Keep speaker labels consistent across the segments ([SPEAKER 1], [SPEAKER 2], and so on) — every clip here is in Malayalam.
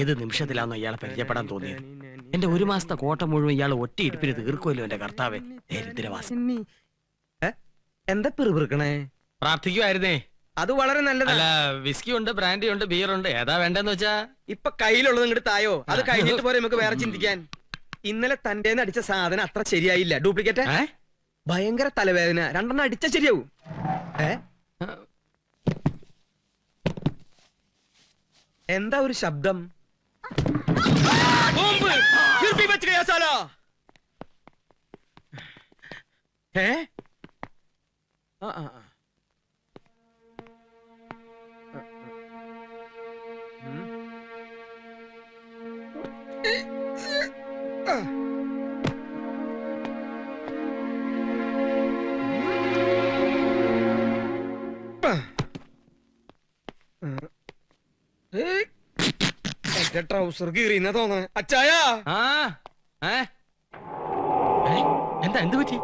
[SPEAKER 1] ഏത് നിമിഷത്തിലാണോ ഇയാളെ പരിചയപ്പെടാൻ തോന്നിയത്? എന്റെ ഒരു മാസത്തെ കോട്ട മുഴുവൻ ഇയാൾ ഒറ്റ ഇരിപ്പിന് തീർക്കുമല്ലോ എന്റെ കർത്താവേ. ദരിദ്രവാസി.
[SPEAKER 2] എന്താ പിറുപിറുക്കണേ?
[SPEAKER 1] പ്രാർത്ഥിക്കുമായിരുന്നേ.
[SPEAKER 2] അത് വളരെ നല്ലതല്ല.
[SPEAKER 1] വിസ്കി ഉണ്ട്, ബ്രാൻഡി ഉണ്ട്, ബിയർ ഉണ്ട്. ഏതാ വേണ്ടെന്ന് വെച്ചാ?
[SPEAKER 2] ഇപ്പൊ കയ്യിലുള്ളത് ഇങ്ങോട്ട് തായോ. അത് കഴിഞ്ഞിട്ട് പോരെ നമുക്ക് വേറെ ചിന്തിക്കാൻ. ഇന്നലെ തന്റെ അടിച്ച സാധനം അത്ര ശരിയായില്ല. ഡ്യൂപ്ലിക്കേറ്റ്. ഭയങ്കര തലവേദന. രണ്ടെണ്ണം അടിച്ച ശരിയാവും. എന്താ ഒരു ശബ്ദം? ട്രൗസർ കീറിയെന്നാ തോന്നണേ. അച്ചായാ,
[SPEAKER 1] എന്താ? എന്ത് പറ്റി?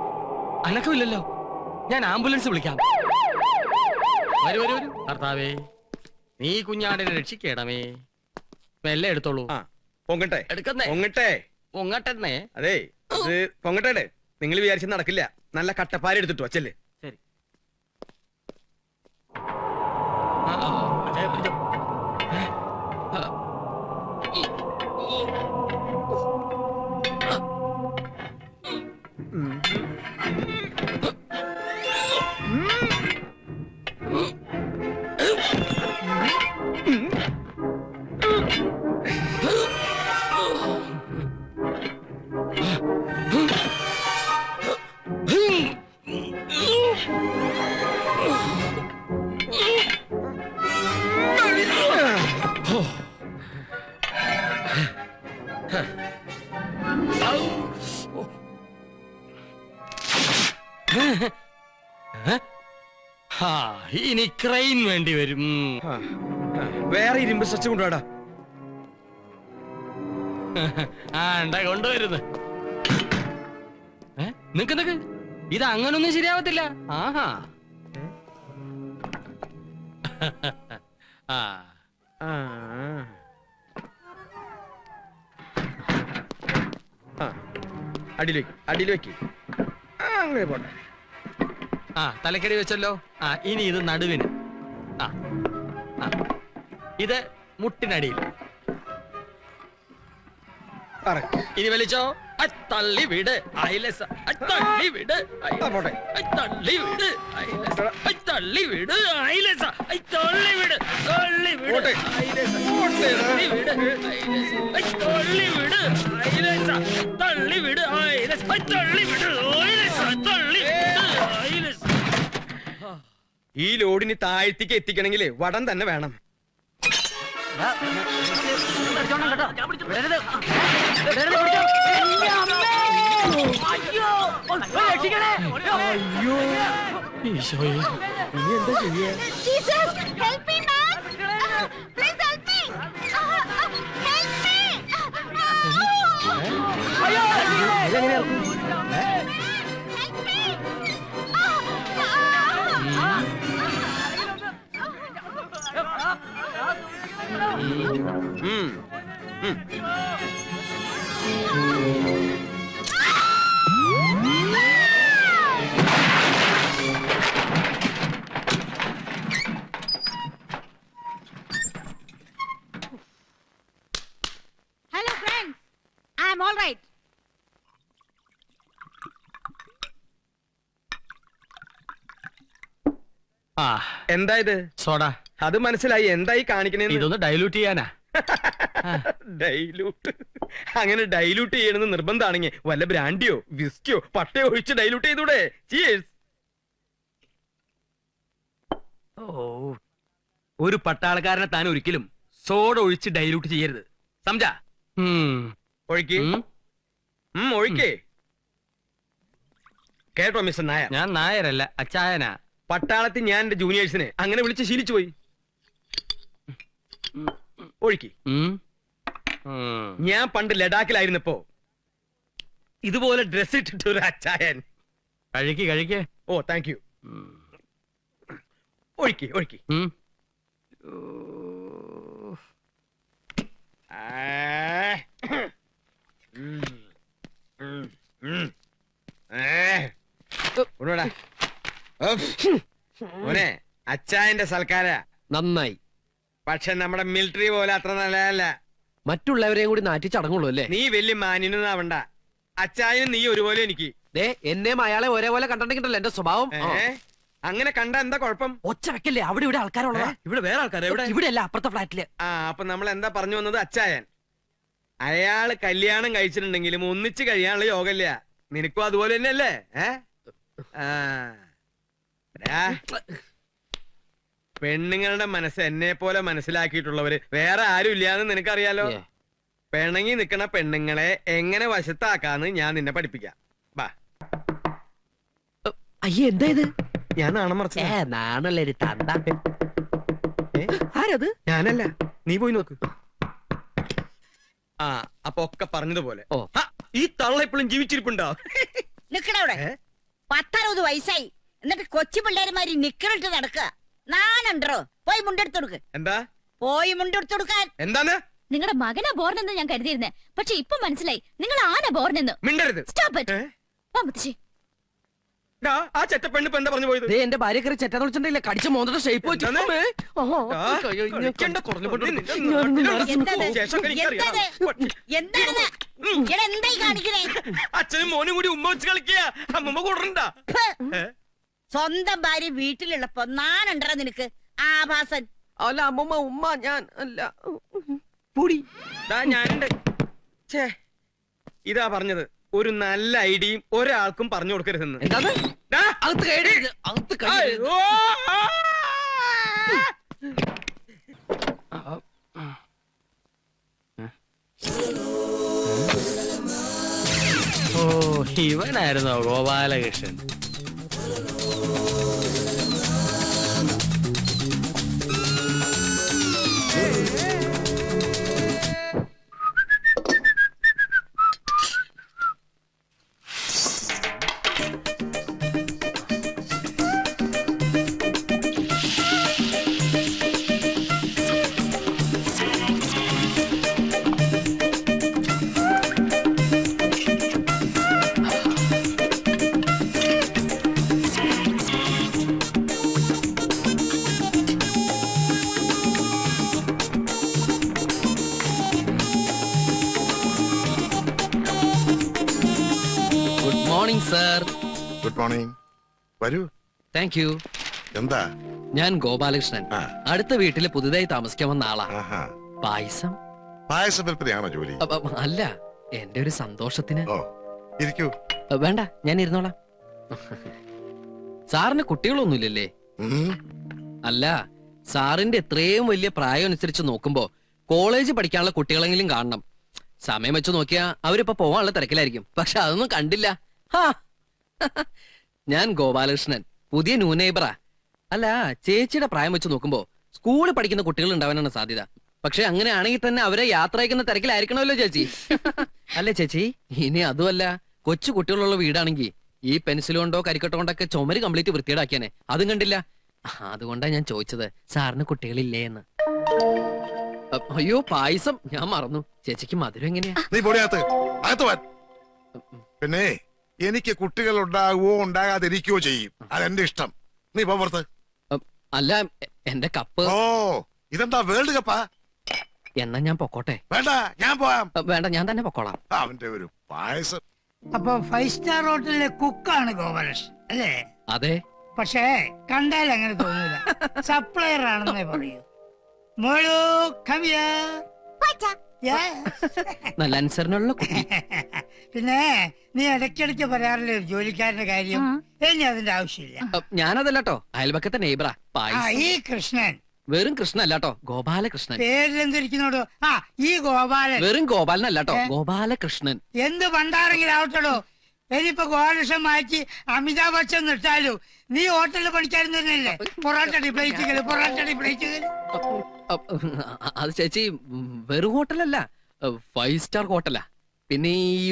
[SPEAKER 1] അനക്കമില്ലല്ലോ. ഞാൻ ആംബുലൻസ് വിളിക്കാം. വരൂ വരൂ വരൂ. കർത്താവേ, നീ കുഞ്ഞാടിനെ രക്ഷിക്കണമേ. മെല്ലെ എടുത്തോളൂ.
[SPEAKER 2] പൊങ്ങട്ടെ
[SPEAKER 1] എടുക്കുന്നേ.
[SPEAKER 2] പൊങ്ങട്ടെ
[SPEAKER 1] പൊങ്ങട്ടെ.
[SPEAKER 2] അതെ, ഇത് പൊങ്ങട്ടെ. നിങ്ങൾ വിചാരിച്ച നടക്കില്ല. നല്ല കട്ടപ്പാര എടുത്തിട്ടു അച്ചല്ലേ.
[SPEAKER 1] ശരി. ഇനി ക്രെയിൻ വേണ്ടി വരും.
[SPEAKER 2] വേറെ ഇരുമ്പ് സ്ട്രെച്ച് കൊണ്ടുവാടാ.
[SPEAKER 1] കൊണ്ടുവരുന്നു. നിക്ക്. ഇത് അങ്ങനൊന്നും ശരിയാവത്തില്ല. ആഹാ.
[SPEAKER 2] അടിയിൽ വെക്ക്. അങ്ങനെ പോട്ടെ.
[SPEAKER 1] തലക്കടി വെച്ചല്ലോ. ഇനി ഇത് നടുവിന്. ഇത് മുട്ടിനടിയിൽ. ഇനി വലിച്ചോ. തള്ളി വിട്. തള്ളി വിട്. തള്ളി വിട്. തള്ളി വിട്. തള്ളി വിട്. തള്ളി വിട്. തള്ളി വിട്. തള്ളി വിട്. തള്ളി വിട്. തള്ളി വിട്.
[SPEAKER 2] ഈ ലോഡിന് താഴ്ത്തിക്ക് എത്തിക്കണമെങ്കിൽ വടം തന്നെ വേണം.
[SPEAKER 1] ഈശോയെ, ഇനി എന്താ ചെയ്യാ?
[SPEAKER 3] Hello friends, I am all right.
[SPEAKER 2] എന്താ ഇത്?
[SPEAKER 1] സോഡ.
[SPEAKER 2] അത് മനസ്സിലായി. എന്തായി കാണിക്കണേ?
[SPEAKER 1] ഇതൊന്ന് ഡൈലൂട്ട് ചെയ്യാനാ.
[SPEAKER 2] ഡൈലൂട്ട്? അങ്ങനെ ഡൈലൂട്ട് ചെയ്യണമെന്ന് നിർബന്ധമാണെങ്കിൽ വല്ല ബ്രാൻഡിയോ വിസ്കിയോ പട്ടയോ ഒഴിച്ച് ഡൈലൂട്ട് ചെയ്തൂടെ? ചീയേഴ്സ്. ഒരു പട്ടാളക്കാരനെ താൻ ഒരിക്കലും സോഡ ഒഴിച്ച് ഡൈലൂട്ട് ചെയ്യരുത്. സംജാ? ഒഴിക്ക്. ഒഴിക്കേ. കേട്ടോ മിസ്റ്റർ നായർ?
[SPEAKER 1] ഞാൻ നായരല്ല, അച്ചായനാ.
[SPEAKER 2] പട്ടാളത്തിൽ ഞാൻ എന്റെ ജൂനിയേഴ്സിനെ അങ്ങനെ വിളിച്ച് ശീലിച്ചു പോയി. ഒഴുക്കി. ഞാൻ പണ്ട് ലഡാക്കിലായിരുന്നപ്പോ ഇതുപോലെ ഡ്രസ് ഇട്ടിട്ട് ഒരു അച്ചായൻ.
[SPEAKER 1] കഴിക്ക്.
[SPEAKER 2] ഓ താങ്ക് യു. ഒഴുക്കി. മോനെ അച്ചായന്റെ സൽക്കാര
[SPEAKER 4] നന്നായി.
[SPEAKER 2] പക്ഷെ നമ്മുടെ മിലിറ്ററി പോലെ അത്ര നല്ലതല്ല.
[SPEAKER 4] മറ്റുള്ളവരെയും കൂടി നാറ്റി ചടങ്ങുള്ളൂ അല്ലേ?
[SPEAKER 2] നീ വലിയ മാന്യനൊന്നും ആവണ്ട. അച്ചായനും നീ ഒരുപോലെ എനിക്ക്.
[SPEAKER 4] ദേ എന്നെയും അയാളെ ഒരേപോലെ കണ്ടിട്ടുണ്ടല്ലോ എന്റെ സ്വഭാവം.
[SPEAKER 2] അങ്ങനെ കണ്ട എന്താ കുഴപ്പം?
[SPEAKER 4] ഒച്ച വെക്കല്ലേ, അവിടെ ഇവിടെ ആൾക്കാരുള്ളതാ.
[SPEAKER 2] ഇവിടെ വേറെ ആൾക്കാരെ
[SPEAKER 4] ഇവിടെ അല്ല, അപ്പുറത്തെ ഫ്ലാറ്റില്.
[SPEAKER 2] അപ്പൊ നമ്മൾ എന്താ പറഞ്ഞു വന്നത്? അച്ചായൻ അയാള് കല്യാണം കഴിച്ചിട്ടുണ്ടെങ്കിലും ഒന്നിച്ച് കഴിയാനുള്ള യോഗല്ല. നിനക്കും അതുപോലെ തന്നെയല്ലേ? പെണ്ണുങ്ങളുടെ മനസ്സ് എന്നെ പോലെ മനസ്സിലാക്കിയിട്ടുള്ളവര് വേറെ ആരും ഇല്ലാന്ന് നിനക്കറിയാലോ. പിണങ്ങി നിക്കണ പെണ്ണുങ്ങളെ എങ്ങനെ വശത്താക്കാന്ന് ഞാൻ നിന്നെ പഠിപ്പിക്കാം. ബാ.
[SPEAKER 4] അയ്യേ, എന്താ ഇത്?
[SPEAKER 2] ഞാൻ നാണം മറച്ച
[SPEAKER 4] നാണല്ലേ തന്ത. ആരത്?
[SPEAKER 2] ഞാനല്ല, നീ പോയി നോക്ക്. അപ്പൊ ഒക്കെ പറഞ്ഞതുപോലെ ഈ തള്ള ഇപ്പോഴും ജീവിച്ചിരിപ്പുണ്ടോ?
[SPEAKER 5] നിക്കണവിടെ 10-60 വയസ്സായി, എന്നിട്ട് കൊച്ചു പിള്ളേരുമാരി നിക്കറിട്ട് നടക്കുക. നാനുണ്ടോ? പോയി മുണ്ടെടുത്ത് കൊടുക്ക്.
[SPEAKER 2] എന്താ?
[SPEAKER 5] പോയി മുണ്ടെടുത്ത് കൊടുക്കാൻ.
[SPEAKER 2] എന്താണ്?
[SPEAKER 3] നിങ്ങളുടെ മകനാ ബോർണെന്ന് ഞാൻ കരുതിയിരുന്നേ, പക്ഷെ ഇപ്പൊ മനസ്സിലായി നിങ്ങൾ ആന ബോർണെന്ന്.
[SPEAKER 2] മിണ്ടരുത്.
[SPEAKER 3] Stop it. മുത്തശ്ശി,
[SPEAKER 2] ആ ചെറ്റ പെണ്ണ് എന്താ പറഞ്ഞു പോയത്?
[SPEAKER 4] എന്റെ ഭാര്യ കയറി ചെറ്റ വിളിച്ചിട്ടില്ല, കടിച്ച മോന്തയുടെ ഷേപ്പ് വെച്ചു.
[SPEAKER 2] അച്ഛനും മോനും കൂടി ഉമ്മ വെച്ച് കളിക്കുക. അമ്മ കൂടണ്ട.
[SPEAKER 5] സ്വന്തം ഭാര്യ വീട്ടിലുള്ളപ്പോ നാനുണ്ടോ നിനക്ക്? ആഭാസൻ.
[SPEAKER 4] അല്ല അമ്മമ്മ, ഉമ്മ ഞാൻ അല്ല. പൊടി
[SPEAKER 2] ഞാനുണ്ട്. ഇതാ പറഞ്ഞത്, ഒരു നല്ല ഐഡിയയും ഒരാൾക്കും പറഞ്ഞു കൊടുക്കരുതെന്ന്.
[SPEAKER 1] ഓ, ഇവനായിരുന്നോ ഗോപാലകൃഷ്ണൻ?
[SPEAKER 4] സർ.
[SPEAKER 6] Good morning. വരൂ.
[SPEAKER 4] Thank you.
[SPEAKER 6] എന്താ?
[SPEAKER 4] ഞാൻ ഗോപാലകൃഷ്ണൻ. അടുത്ത വീട്ടില് പുതുതായി താമസിക്കാൻ വന്ന ആളാ. പായസം.
[SPEAKER 6] പായസം വിൽപ്പനയാണോ ജോലി?
[SPEAKER 4] അല്ല, എന്റെ ഒരു സന്തോഷത്തിന്.
[SPEAKER 6] ഓ, ഇരിക്കൂ.
[SPEAKER 4] വേണ്ട, ഞാൻ ഇരുന്നോളാം. സാറിന് കുട്ടികളൊന്നുമില്ലല്ലേ? അല്ല, സാറിന്റെ എത്രയും വലിയ പ്രായം അനുസരിച്ച് നോക്കുമ്പോ കോളേജ് പഠിക്കാനുള്ള കുട്ടികളെങ്കിലും കാണണം. സമയം വെച്ച് നോക്കിയാ അവരിപ്പോ പോവാനുള്ള തിരക്കിലായിരിക്കും. പക്ഷെ അതൊന്നും കണ്ടില്ല. ഞാൻ ഗോപാലകൃഷ്ണൻ, പുതിയ ന്യൂ നെയ്ബറാ. അല്ല, ചേച്ചിയുടെ പ്രായം വെച്ച് നോക്കുമ്പോ സ്കൂളിൽ പഠിക്കുന്ന കുട്ടികൾ ഉണ്ടാവാനാണ് സാധ്യത. പക്ഷെ അങ്ങനെയാണെങ്കിൽ തന്നെ അവരെ യാത്ര അയക്കുന്ന തിരക്കിലായിരിക്കണമല്ലോ ചേച്ചി. അല്ലേ ചേച്ചി? ഇനി അതുമല്ല, കൊച്ചു കുട്ടികളുള്ള വീടാണെങ്കിൽ ഈ പെൻസിൽ കൊണ്ടോ കരിക്കട്ടോ കൊണ്ടൊക്കെ ചുമര് കംപ്ലീറ്റ് വൃത്തിയേടാക്കിയാനെ. അതും കണ്ടില്ല. അതുകൊണ്ടാ ഞാൻ ചോദിച്ചത്, സാറിന് കുട്ടികളില്ലേ എന്ന്. അയ്യോ, പായസം ഞാൻ മറന്നു. ചേച്ചിക്ക് മധുരം എങ്ങനെയാ?
[SPEAKER 6] നീ പൊടിയാത്ത് അകത്ത് വാ. പിന്നെ എനിക്ക് കുട്ടികൾ ഉണ്ടാകുവോ ഉണ്ടാകാതിരിക്കുകയോ ചെയ്യും. അതെന്റെ ഇഷ്ടം. നീ പോർത്ത്.
[SPEAKER 4] അല്ല, എന്റെ കപ്പ്.
[SPEAKER 6] ഓ, ഇതെന്താ വേൾഡ് കപ്പാ?
[SPEAKER 4] എന്നാ ഞാൻ പൊക്കോട്ടെ?
[SPEAKER 6] വേണ്ട, ഞാൻ പോവാം.
[SPEAKER 4] വേണ്ട, ഞാൻ തന്നെ പൊക്കോളാം.
[SPEAKER 6] അവന്റെ ഒരു പായസം.
[SPEAKER 7] അപ്പൊ 5 സ്റ്റാർ ഹോട്ടലിലെ കുക്കാണ് ഗോപാലകൃഷ്ണൻ അല്ലേ?
[SPEAKER 4] അതെ.
[SPEAKER 7] പക്ഷേ കണ്ടാൽ അങ്ങനെ തോന്നില്ല. സപ്ലയർ ആണെന്നേ പറയൂ. മോളു, come here.
[SPEAKER 4] നല്ല അനുസരണമുള്ള കുട്ടി.
[SPEAKER 7] പിന്നെ നീ ഇടയ്ക്കിടയ്ക്ക് പറയാറില്ലേ ഒരു ജോലിക്കാരന്റെ കാര്യം? ഇനി അതിന്റെ ആവശ്യമില്ല.
[SPEAKER 4] ഞാനതല്ലോ, അയൽപക്കത്തെ നെയ്ബറാ.
[SPEAKER 7] ഈ കൃഷ്ണൻ
[SPEAKER 4] വെറും കൃഷ്ണൻ അല്ലാട്ടോ, ഗോപാലകൃഷ്ണൻ.
[SPEAKER 7] പേരിലെന്തിരിക്കുന്നോടോ? ഈ ഗോപാലൻ
[SPEAKER 4] വെറും ഗോപാലൻ അല്ലാട്ടോ, ഗോപാലകൃഷ്ണൻ.
[SPEAKER 7] എന്ത് പണ്ടാരെങ്കിലും ആവട്ടടോ. ഇനിയിപ്പോ ഗോപാലകൃഷ്ണൻ മാറ്റി അമിതാഭ് ബച്ചൻ ഇട്ടാലോ? നീ ഹോട്ടലിൽ പണിക്കാരൻ തന്നെയല്ലേ? പൊറാട്ടടി പ്ലേറ്റുകൾ, പൊറാട്ടടി പ്ലേറ്റുകൾ.
[SPEAKER 4] അത് ചേച്ചി വെറും ഹോട്ടലല്ല, 5 സ്റ്റാർ ഹോട്ടലാ. പിന്നെ ഈ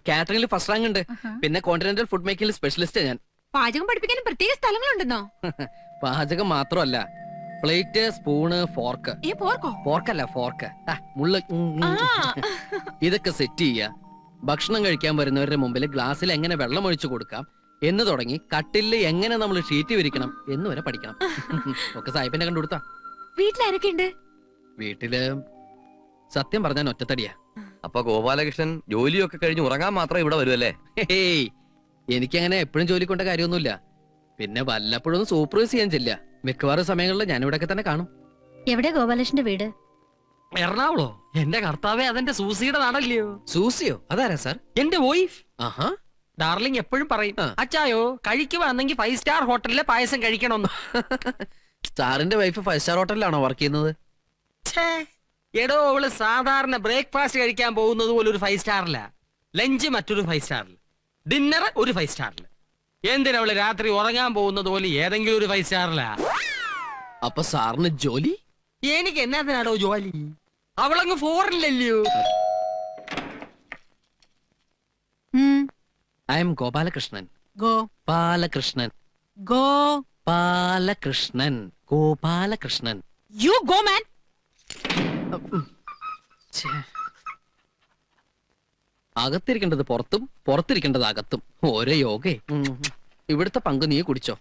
[SPEAKER 4] കാറ്ററിംഗിൽ ഫസ്റ്റ് റാങ്ക് ഉണ്ട്. പിന്നെ കോണ്ടിനെന്റൽ ഫുഡ് മേക്കിംഗ് സ്പെഷ്യലിസ്റ്റ് ഞാൻ.
[SPEAKER 3] പാചകം പഠിപ്പിക്കാൻ പ്രത്യേക സ്ഥലങ്ങളുണ്ടെന്നോ?
[SPEAKER 4] പാചകം മാത്രമല്ല, പ്ലേറ്റ്, സ്പൂണ്, ഫോർക്ക്. ഫോർക്കല്ല, ഫോർക്ക്, മുള്ള, ഇതൊക്കെ സെറ്റ് ചെയ്യാ. ഭക്ഷണം കഴിക്കാൻ വരുന്നവരുടെ മുമ്പിൽ ഗ്ലാസ്സിൽ എങ്ങനെ വെള്ളം ഒഴിച്ചു കൊടുക്കാം, എന്ന് തുടങ്ങി കട്ടിലിൽ എങ്ങനെ നമ്മൾ ഷീറ്റ് വിരിക്കണം എന്ന് വരെ പഠിക്കണം. ഒക്കെ സാഹിബിനെ കണ്ടുകൊടുത്താ.
[SPEAKER 3] വീട്ടിലാരൊക്കെ ഉണ്ട്?
[SPEAKER 4] വീട്ടില് സത്യം പറഞ്ഞാൽ ഒറ്റത്തടിയാ.
[SPEAKER 8] അപ്പൊ ഗോപാലകൃഷ്ണൻ ജോലിയൊക്കെ കഴിഞ്ഞ് ഉറങ്ങാൻ മാത്രം ഇവിടെ വരുമല്ലേ?
[SPEAKER 4] ഹേയ്, എനിക്കങ്ങനെ എപ്പോഴും ജോലി കൊണ്ട കാര്യമൊന്നുമില്ല. പിന്നെ വല്ലപ്പോഴും സൂപ്പർവൈസ് ചെയ്യാൻ ചെല്ല. മിക്കവാറും സമയങ്ങളിൽ ഞാൻ ഇവിടെയൊക്കെ തന്നെ കാണും.
[SPEAKER 3] എവിടെ ഗോപാലകൃഷ്ണന്റെ വീട്?
[SPEAKER 1] എറണാകുളോ? എന്റെ കർത്താവേ, അതെന്റെ സൂസിയുടെ നാടല്ലയോ?
[SPEAKER 4] സൂസിയോ? അതാരാ സാർ?
[SPEAKER 1] എന്റെ വൈഫ്.
[SPEAKER 4] ആഹാ.
[SPEAKER 1] ഡാർലിംഗ് എപ്പോഴും പറയും,
[SPEAKER 4] ആ.
[SPEAKER 1] അച്ചായോ കഴിക്കുവാണെങ്കിൽ 5 സ്റ്റാർ ഹോട്ടലിലെ പായസം കഴിക്കണമെന്ന്.
[SPEAKER 4] സാറിന്റെ വൈഫ് 5 സ്റ്റാർ ഹോട്ടലിലാണോ വർക്ക് ചെയ്യുന്നത്?
[SPEAKER 1] ഛേ, എടോ, അവള് സാധാരണ ബ്രേക്ക്ഫാസ്റ്റ് കഴിക്കാൻ പോകുന്നത് പോലെ ഒരു 5 സ്റ്റാറില, ലഞ്ച് മറ്റൊരു 5 സ്റ്റാറിൽ, ഡിന്നർ ഒരു 5 സ്റ്റാറിൽ. എന്തിനവള് രാത്രി ഉറങ്ങാൻ പോകുന്നത് പോലെ ഏതെങ്കിലും ഒരു 5 സ്റ്റാറില.
[SPEAKER 4] അപ്പൊ സാറിന് ജോലി?
[SPEAKER 1] എനിക്ക് എന്നാത്തിനാടോ ജോലി? അവളങ്ങ് ഫോറിനില്ലല്ലോ.
[SPEAKER 4] I am Gopalakrishnan.
[SPEAKER 7] Go
[SPEAKER 4] Balakrishnan.
[SPEAKER 7] Go
[SPEAKER 4] Balakrishnan. Gopalakrishnan.
[SPEAKER 7] You go man.
[SPEAKER 4] ഛേ. അകത്തിരിക്കേണ്ടത് പുറത്തും പുറത്തിരിക്കേണ്ടത് അകത്തും. ഓരോ യോഗേ. ഇവിടുത്തെ പങ്ക് നീ കുടിച്ചോ.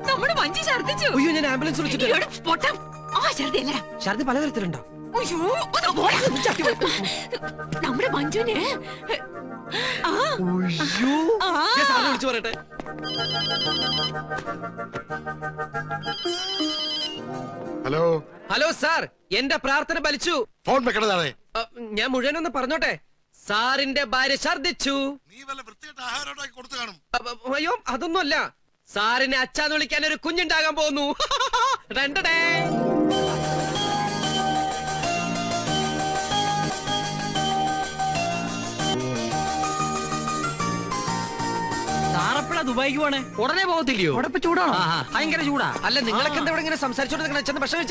[SPEAKER 3] നമ്മുടെ മഞ്ജു ഛർദിച്ചു.
[SPEAKER 4] അയ്യോ, ഞാൻ ആംബുലൻസ് വിളിച്ചിട്ട്. ഛർദി പലതരത്തിലുണ്ടോ?
[SPEAKER 3] നമ്മുടെ മഞ്ജുനെ
[SPEAKER 4] വിളിച്ചു പറയട്ടെ.
[SPEAKER 6] ഹലോ
[SPEAKER 4] ഹലോ സാർ, എന്റെ പ്രാർത്ഥന ഫലിച്ചു.
[SPEAKER 6] ഫോൺ വെക്കണതാണ്.
[SPEAKER 4] ഞാൻ മുഴുവനൊന്ന് പറഞ്ഞോട്ടെ. സാറിന്റെ ഭാര്യ ഛർദിച്ചു.
[SPEAKER 6] നീ വല്ല വൃത്തിയായിട്ട് ആഹാരം ഉണ്ടാക്കി കൊടുത്തു കാണും.
[SPEAKER 4] അയ്യോ, അതൊന്നുമല്ല. സാറിനെ അച്ഛാന്ന് വിളിക്കാൻ ഒരു കുഞ്ഞുണ്ടാകാൻ പോകുന്നു. രണ്ടടേ.
[SPEAKER 1] സാറപ്പഴ ദുബായിക്ക് പോണേ? ഉടനെ പോകത്തില്ലയോ?
[SPEAKER 4] അവിടെ ഇപ്പൊ ചൂടാണോ?
[SPEAKER 1] ഭയങ്കര ചൂടാ.
[SPEAKER 4] അല്ല, നിങ്ങളൊക്കെ എന്താ ഇവിടെ ഇങ്ങനെ സംസാരിച്ചോണ്ട് ഭക്ഷണം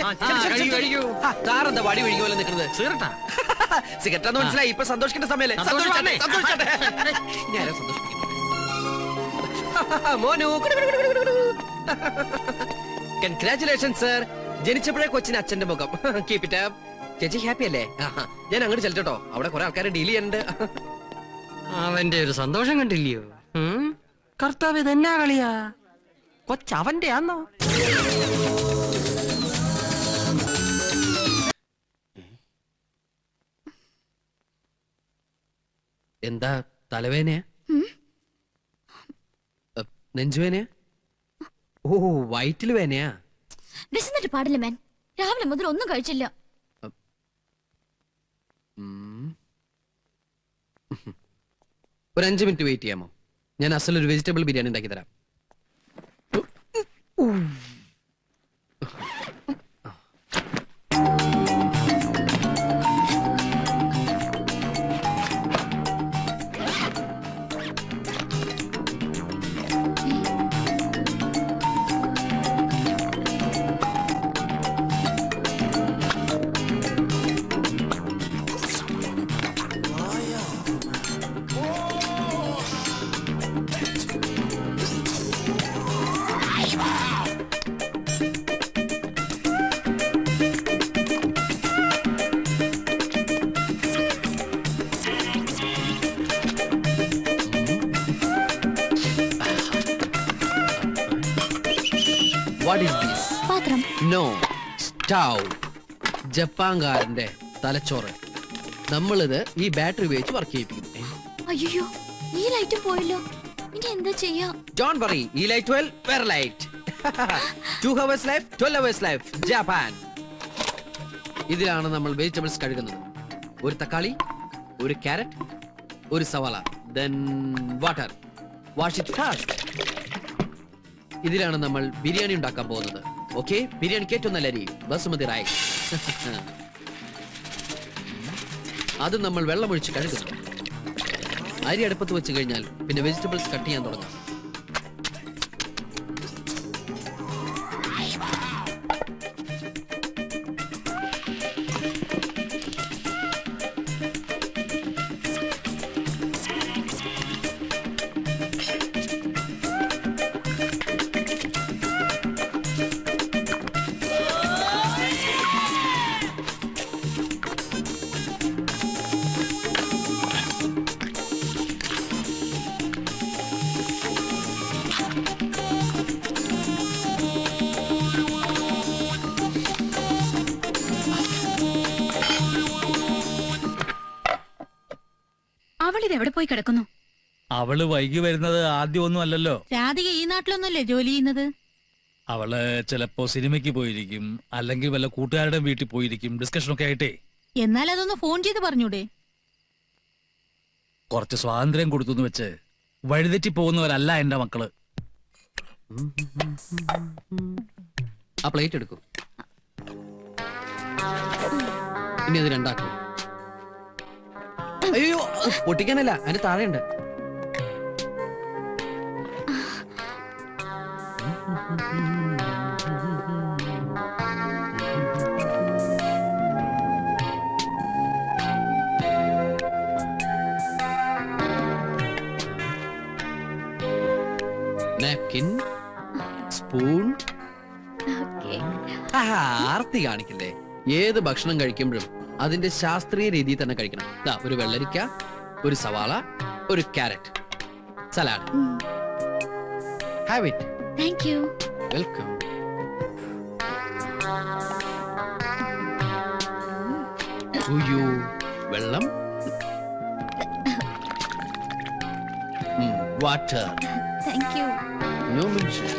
[SPEAKER 1] കഴിക്കൂ.
[SPEAKER 4] സാറെന്താ വടി ഒഴുകിയ പോലെ നിൽക്കുന്നത്?
[SPEAKER 1] സീറട്ടാ
[SPEAKER 4] സിഗരറ്റാന്ന് മനസ്സിലായി. ഇപ്പൊ സന്തോഷിക്കേണ്ട സമയല്ലേ?
[SPEAKER 1] സന്തോഷിച്ചോട്ടെ,
[SPEAKER 4] സന്തോഷിച്ചോട്ടെ. ഞാനാ സന്തോഷിപ്പിക്കുന്നു. മോനു, കൺഗ്രാറ്റുലേഷൻ സർ. ജനിച്ചപ്പോഴേ കൊച്ചിന് അച്ഛന്റെ മുഖം. Keep it up. ചേച്ചി ഹാപ്പി അല്ലേ? ഞാൻ അങ്ങോട്ട് ചെല്ലട്ടോ, അവിടെ കുറെ ആൾക്കാരെ ഡീൽ ചെയ്യാനുണ്ട്.
[SPEAKER 1] അവന്റെ ഒരു സന്തോഷം കണ്ടില്ലയോ? കർത്താവ് ഇതെന്നാ കളിയാ? കൊച്ചവന്റെ ആന്നോ?
[SPEAKER 4] എന്താ തലവേനയാ? നെഞ്ചുവേനയാ? ഓ, വയറ്റില് വേനയാ?
[SPEAKER 3] വിശന്നിട്ട് പാടില്ല മാൻ. രാവിലെ മുതൽ ഒന്നും കഴിച്ചില്ല.
[SPEAKER 4] ഒരു 5 മിനിറ്റ് വെയിറ്റ് ചെയ്യാമോ? ഞാൻ അസലൊരു വെജിറ്റബിൾ ബിരിയാണി ഉണ്ടാക്കി തരാം. What is this?
[SPEAKER 3] പാത്രം.
[SPEAKER 4] No. Stove. ജപ്പാൻകാരന്റെ തലച്ചോറ്. നമ്മളിത് ഈ ബാറ്ററി ഉപയോഗിച്ച് വർക്ക് ചെയ്യിപ്പിക്കുന്നു.
[SPEAKER 3] അയ്യോ, ഈ ലൈറ്റും പോയല്ലോ. ഇനി എന്താ ചെയ്യാ?
[SPEAKER 4] Don't worry. ഈ ലൈറ്റ് 12 വേറെ light. 2 hours life, 12 hours life. Japan. ഇതിലാണ് നമ്മൾ വെജിറ്റബിൾസ് കഴുകുന്നത്. ഒരു തക്കാളി, ഒരു ക്യാരറ്റ്, ഒരു സവാള, then water. Wash it fast. ഇതിലാണ് നമ്മൾ ബിരിയാണി ഉണ്ടാക്കാൻ പോകുന്നത്. ഓക്കെ, ബിരിയാണിക്ക് ഏറ്റവും നല്ല അരി ബസുമതി റൈസ്. അത് നമ്മൾ വെള്ളമൊഴിച്ച് കഴുകുന്നു. അരി അടുപ്പത്ത് വെച്ച് കഴിഞ്ഞാൽ പിന്നെ വെജിറ്റബിൾസ് കട്ട് ചെയ്യാൻ തുടങ്ങാം.
[SPEAKER 3] പോയി കിടക്കുന്നു.
[SPEAKER 9] അവള് വൈകി വരുന്നത് ആദ്യമൊന്നും അല്ലല്ലോ.
[SPEAKER 3] രാധിക ഈ നാട്ടിലൊന്നുമല്ലേ ജോലി ചെയ്യുന്നത്?
[SPEAKER 9] അവള് ചിലപ്പോ സിനിമയ്ക്ക് പോയിരിക്കും, അല്ലെങ്കിൽ വല്ല കൂട്ടുകാരുടെ വീട്ടിൽ പോയിരിക്കും, ഡിസ്കഷനൊക്കെ ആയിട്ടേ.
[SPEAKER 3] എന്നാൽ അതൊന്ന് ഫോൺ ചെയ്ത് പറഞ്ഞൂടെ?
[SPEAKER 9] കുറച്ച് സ്വാതന്ത്ര്യം കൊടുത്തു വെച്ച് വഴിതെറ്റി പോകുന്നവരല്ല എന്റെ മക്കള്.
[SPEAKER 4] ആ പ്ലേറ്റ് എടുക്കൂ. ഇനി അത് രണ്ടാക്കും. അയ്യോ, പൊട്ടിക്കാനല്ല, അതിന് താഴെയുണ്ട്. Napkin, spoon. ആർത്തി കാണിക്കില്ലേ? ഏത് ഭക്ഷണം കഴിക്കുമ്പോഴും അതിന്റെ ശാസ്ത്രീയ രീതിയിൽ തന്നെ കഴിക്കണം. ദാ ഒരു വെള്ളരിക്ക, ഒരു സവാള, ഒരു carrot, salad. Have it.
[SPEAKER 3] Thank you.
[SPEAKER 4] Welcome. വെള്ളം, water.
[SPEAKER 3] Thank you.
[SPEAKER 4] No mention.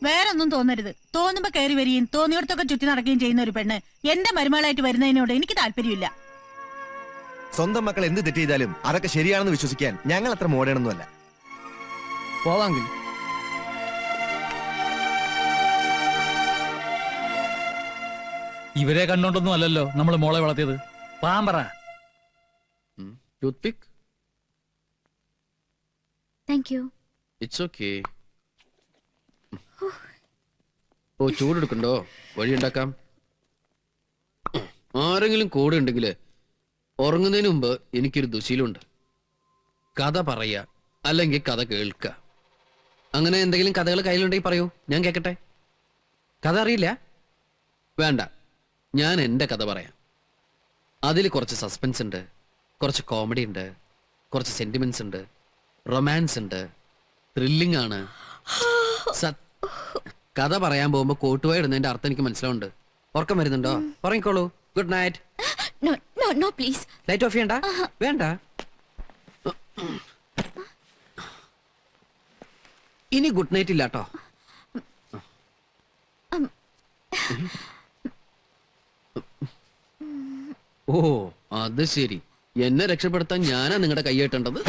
[SPEAKER 10] വേറൊന്നും തോന്നരുത്. തോന്നുമ്പോ കയറി വരികയും തോന്നിയിടത്തൊക്കെ ചുറ്റി നടക്കുകയും ചെയ്യുന്ന ഒരു പെണ്ണ് എന്റെ മരുമകളായിട്ട് വരുന്നതിനോട് എനിക്ക് താല്പര്യമില്ല.
[SPEAKER 11] സ്വന്തം മക്കൾ എന്ത് തെറ്റ് ചെയ്താലും അതൊക്കെ ശരിയാണെന്ന് വിശ്വസിക്കാൻ ഞങ്ങൾ അത്ര മോഡേണൊന്നുമല്ല.
[SPEAKER 4] പോവാങ്കിൽ
[SPEAKER 9] ഇവരെ കണ്ടോണ്ടൊന്നും അല്ലല്ലോ നമ്മൾ മോളെ വളർത്തിയത്. പാമ്പറ.
[SPEAKER 4] Toothpick.
[SPEAKER 3] Thank you.
[SPEAKER 4] It's okay. ഓ, ചൂടെടുക്കണ്ടോ? വഴിയുണ്ടാക്കാം. ആരെങ്കിലും കൂടെ ഉണ്ടെങ്കിൽ ഉറങ്ങുന്നതിന് മുമ്പ് എനിക്കൊരു ദുശീലമുണ്ട്. കഥ പറയുക, അല്ലെങ്കിൽ കഥ കേൾക്കുക. അങ്ങനെ എന്തെങ്കിലും കഥകൾ കയ്യിലുണ്ടെങ്കിൽ പറയൂ, ഞാൻ കേൾക്കട്ടെ. കഥ അറിയില്ല? വേണ്ട, ഞാൻ എൻ്റെ കഥ പറയാം. അതിൽ കുറച്ച് സസ്പെൻസ് ഉണ്ട്, കുറച്ച് കോമഡി ഉണ്ട്, കുറച്ച് സെന്റിമെന്റ്സ് ഉണ്ട്, റൊമാൻസ് ഉണ്ട്, ത്രില്ലിംഗ് ആണ്. കഥ പറയാൻ പോകുമ്പോ കോട്ടുവായി ഇടുന്നതിന്റെ അർത്ഥം എനിക്ക് മനസ്സിലാവുണ്ട്. ഉറക്കം വരുന്നുണ്ടോ? ഉറങ്ങിക്കോളൂ. Good night.
[SPEAKER 3] No no no please.
[SPEAKER 4] Light off ചെയ്യണ്ട. വേണ്ട. ഇനി ഗുഡ് നൈറ്റ് ഇല്ലാട്ടോ. ഓ, അത് ശരി. എന്നെ രക്ഷപ്പെടുത്താൻ ഞാനാ നിങ്ങളുടെ കൈ കെട്ടേണ്ടത്.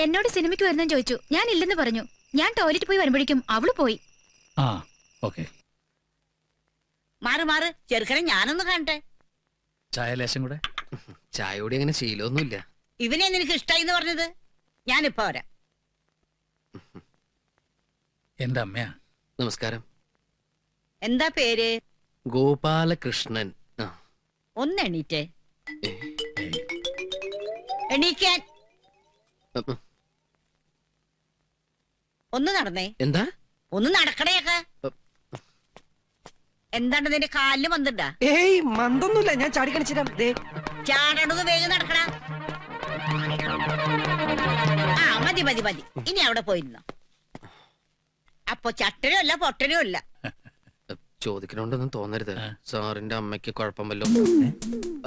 [SPEAKER 3] എന്നോട് സിനിമയ്ക്ക് വരുന്നെന്ന് ചോദിച്ചു. ഞാൻ ഇല്ലെന്ന് പറഞ്ഞു. ഞാൻ ടോയ്ലറ്റ് പോയി വരുമ്പോഴേക്കും അവള് പോയി.
[SPEAKER 9] ആ, ഓക്കേ.
[SPEAKER 5] മാറ് മാറ് ചെറുക്കനെ ഞാനൊന്ന് കാണട്ടെ.
[SPEAKER 9] ചായ ലേശം കൂടെ.
[SPEAKER 4] ചായയോടെ അങ്ങനെ ശീലമൊന്നുമില്ല.
[SPEAKER 5] ഇവനെ നിനക്ക് ഇഷ്ടായി എന്ന് പറഞ്ഞത്? ഞാനിപ്പോ വരാം.
[SPEAKER 9] എന്റെ അമ്മയാ.
[SPEAKER 4] നമസ്കാരം.
[SPEAKER 5] എന്താ പേര്?
[SPEAKER 4] ഗോപാലകൃഷ്ണൻ.
[SPEAKER 5] ഒന്ന് എണീറ്റേ. എണീക്കാൻ. ഒന്ന് നടന്നേ.
[SPEAKER 4] എന്താ?
[SPEAKER 5] ഒന്ന് നടക്കണേക്ക. എന്താണ് നിന്റെ കാലില് മന്തുണ്ടാ?
[SPEAKER 4] ഏയ്, മന്തൊന്നുമില്ല. ഞാൻ ചാടി കാണിച്ചിരാം.
[SPEAKER 5] ചാടണത് വേഗം നടക്കണ. ആ, മതി മതി മതി. ഇനി അവിടെ പോയിരുന്നോ. അപ്പൊ ചട്ടനും അല്ല പൊട്ടനും അല്ല.
[SPEAKER 4] ചോദിക്കണോണ്ടൊന്നും തോന്നരുത്. സാറിന്റെ അമ്മയ്ക്ക് കുഴപ്പം വല്ലോ.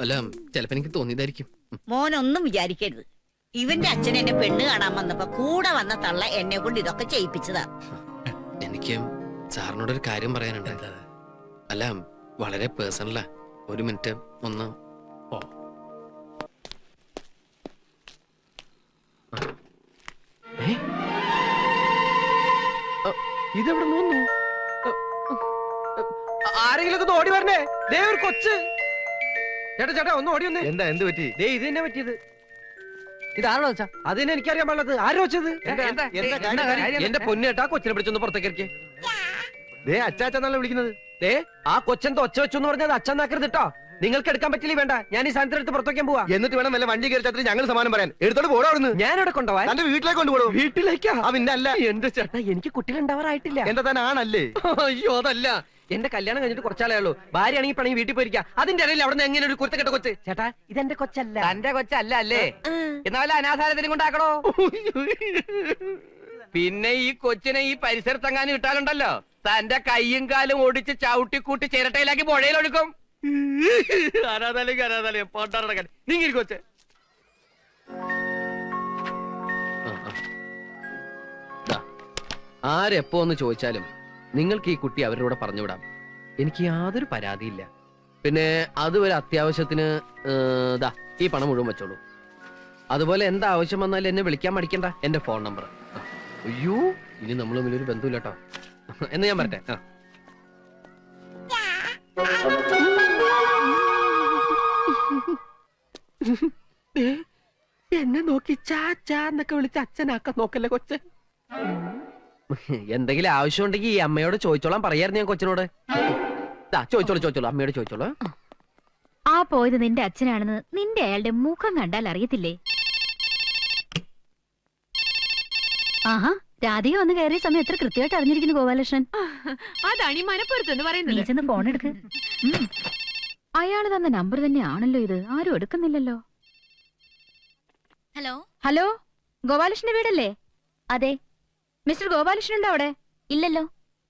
[SPEAKER 4] അല്ല, ചിലപ്പോ എനിക്ക് തോന്നിയതായിരിക്കും.
[SPEAKER 5] മോനൊന്നും വിചാരിക്കരുത്. ഇവന്റെ അച്ഛൻ എന്നെ പെണ്ണ് കാണാൻ വന്നപ്പോ കൂടെ വന്ന തള്ള എന്നെ കൊണ്ട് ഇതൊക്കെ ചെയ്യിപ്പിച്ചതാ.
[SPEAKER 4] എനിക്ക് സാറിനോടൊരു കാര്യം പറയാനുണ്ട്. അല്ല, വളരെ പേഴ്സണലാ. ഒരു മിനിറ്റ് ഒന്ന്. ഇതെവിടെ നോന്നു? ആരെങ്കിലും ഓടി വരണേ. ദേ ഒരു കൊച്ച്. ചേട്ടാ ചേട്ടാ, ഒന്ന് ഓടി വന്നേ.
[SPEAKER 11] എന്താ, എന്ത് പറ്റി?
[SPEAKER 4] ദേ ഇത് തന്നെ പറ്റിയത്. ഇതാണോ വെച്ചാ? അതിനെ എനിക്കറിയാൻ പാടുള്ളത്. ആരോ വെച്ചത്? എന്റെ പൊന്നേട്ടാ, കൊച്ചിനെ പിടിച്ചൊന്ന് പുറത്തേക്ക് ഇറക്കിയേ.
[SPEAKER 11] ദേ അച്ചാച്ചെന്നല്ല വിളിക്കുന്നത്.
[SPEAKER 4] ദേ, ആ കൊച്ചെന്തോ ഒച്ച വെച്ചു എന്ന് പറഞ്ഞത് അച്ഛനാക്കരുത് കേട്ടോ. നിങ്ങൾക്ക് എടുക്കാൻ പറ്റില്ല. വേണ്ട, ഞാൻ ഈ സാധനത്തിനെടുത്ത് പുറത്തേക്കാൻ പോവാ.
[SPEAKER 11] എന്നിട്ട് വേണം വല്ല വണ്ടി കയറി ഞങ്ങൾ സമാനം പറയാൻ. എടുത്തോട്ട് പോടോ അവിടുന്ന്.
[SPEAKER 4] ഞാൻ ഇവിടെ കൊണ്ടുപോവാൻ.
[SPEAKER 11] തന്റെ വീട്ടിലേക്ക് കൊണ്ടുപോടോ.
[SPEAKER 4] വീട്ടിലേക്കാ?
[SPEAKER 11] പിന്നെ അല്ല.
[SPEAKER 4] എന്റെ ചേട്ടാ, എനിക്ക് കുട്ടികളുണ്ടാവാറായിട്ടില്ല.
[SPEAKER 11] എന്താ തന്നെ ആണല്ലേ?
[SPEAKER 4] അയ്യോ, അതല്ല. എന്റെ കല്യാണം കഴിഞ്ഞിട്ട് കുറച്ചാളേ ഉള്ളൂ. ഭാര്യ ആണെങ്കിൽ പണി വീട്ടിൽ പോയിരിക്കാം. അതിന്റെ ഇടയിൽ അവിടെ നിന്ന് എങ്ങനെ ഒരു കുരുത്തക്കെട്ട കൊച്ച്? ചേട്ടാ, ഇതെന്റെ കൊച്ചല്ല.
[SPEAKER 8] തന്റെ കൊച്ചല്ല അല്ലേ? എന്നാ വല്ല അനാഥാലയത്തിനും കൊണ്ടാക്കണോ? പിന്നെ ഈ കൊച്ചിനെ ഈ പരിസരത്തെങ്ങാനും ഇട്ടാലുണ്ടല്ലോ തന്റെ കൈയും കാലും ഒടിച്ച് ചവിട്ടിക്കൂട്ടി ചിരട്ടയിലാക്കി പുഴയിലൊഴുക്കും.
[SPEAKER 2] അനാഥാലയം പോട്ടാറടക്കാൻ നീങ്ങി കൊച്ചെ.
[SPEAKER 4] ആരെപ്പോ ഒന്ന് ചോദിച്ചാലും നിങ്ങൾക്ക് ഈ കുട്ടി അവരുടെ കൂടെ പറഞ്ഞുവിടാം. എനിക്ക് യാതൊരു പരാതിയില്ല. പിന്നെ അത് ഒരു അത്യാവശ്യത്തിന് ദാ ഈ പണം മുഴുവൻ വെച്ചോളൂ. അതുപോലെ എന്താ ആവശ്യം വന്നാലും എന്നെ വിളിക്കാൻ മടിക്കണ്ട. എന്റെ ഫോൺ നമ്പർ. അയ്യോ ഇനി നമ്മൾ തമ്മിലൊരു ബന്ധമില്ല കേട്ടോ. എന്ന് ഞാൻ പറട്ടെ. എന്നെ നോക്കി ചാച്ചാന്നൊക്കെ വിളിച്ച് അച്ഛനാക്കാൻ നോക്കല്ലേ കൊച്ചൻ. എന്തെങ്കിലും ആവശ്യമുണ്ടെങ്കിൽ ഈ അമ്മയോട് ചോദിച്ചോളാൻ പറയായിരുന്നു ഞാൻ കൊച്ചിനോട്. ചോദിച്ചോളൂ അമ്മയോട് ചോദിച്ചോളൂ.
[SPEAKER 3] ആ പോയത് നിന്റെ അച്ഛനാണെന്ന് നിന്റെ അയാളുടെ മുഖം കണ്ടാൽ അറിയത്തില്ലേ? ആഹാ, രാധിക വന്ന് കയറിയ സമയം എത്ര കൃത്യമായിട്ട് അറിഞ്ഞിരിക്കുന്നു ഗോപാലകൃഷ്ണൻ.
[SPEAKER 10] അതാണ് ഈ മനപ്പുറത്തെന്ന് പറയുന്നത്.
[SPEAKER 3] നീ ചെന്ന് ഫോൺ എടുക്ക്. അയാള് തന്ന നമ്പർ തന്നെയാണല്ലോ ഇത്. ആരും എടുക്കുന്നില്ലല്ലോ.
[SPEAKER 5] ഹലോ
[SPEAKER 3] ഹലോ, ഗോപാലകൃഷ്ണന്റെ വീടല്ലേ? അതെ. മിസ്റ്റർ ഗോപാലകൃഷ്ണൻ ഉണ്ടോ അവിടെ? ഇല്ലല്ലോ.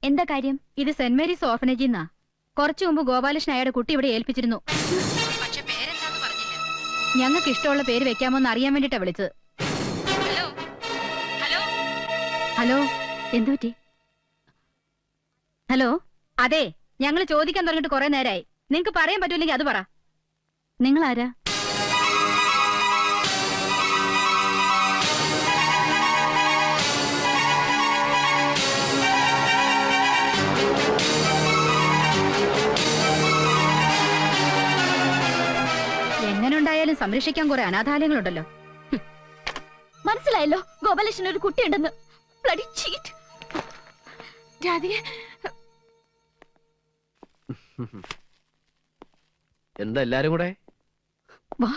[SPEAKER 3] എന്താ കാര്യം? ഇത് സെന്റ് മേരീസ് ഓർഫനേജിൽ നിന്നാ. കുറച്ചു മുമ്പ് ഗോപാലകൃഷ്ണൻ അയാളുടെ കുട്ടി ഇവിടെ ഏൽപ്പിച്ചിരുന്നു. പക്ഷെ പേരെന്താന്ന് പറഞ്ഞില്ല. ഞങ്ങൾക്ക് ഇഷ്ടമുള്ള പേര് വെക്കാമോന്ന് അറിയാൻ വേണ്ടിട്ടാ വിളിച്ചത്. ഹലോ ഹലോ ഹലോ, എന്തു പറ്റി? ഹലോ, അതെ, ഞങ്ങൾ ചോദിക്കാൻ തുടങ്ങിയിട്ട് കുറെ നേരമായി. നിങ്ങക്ക് പറയാൻ പറ്റൂല്ലെങ്കിൽ അത് പറ. നിങ്ങൾ ആരാ? എങ്ങനെ ഉണ്ടായാലും സംരക്ഷിക്കാൻ കുറെ അനാഥാലയങ്ങളുണ്ടല്ലോ. മനസ്സിലായല്ലോ ഗോപാലകൃഷ്ണൻ ഒരു കുട്ടിയുണ്ടെന്ന്. Bloody cheat. രാധിക
[SPEAKER 4] എന്താ എല്ലാരും കൂടെ
[SPEAKER 3] വാ.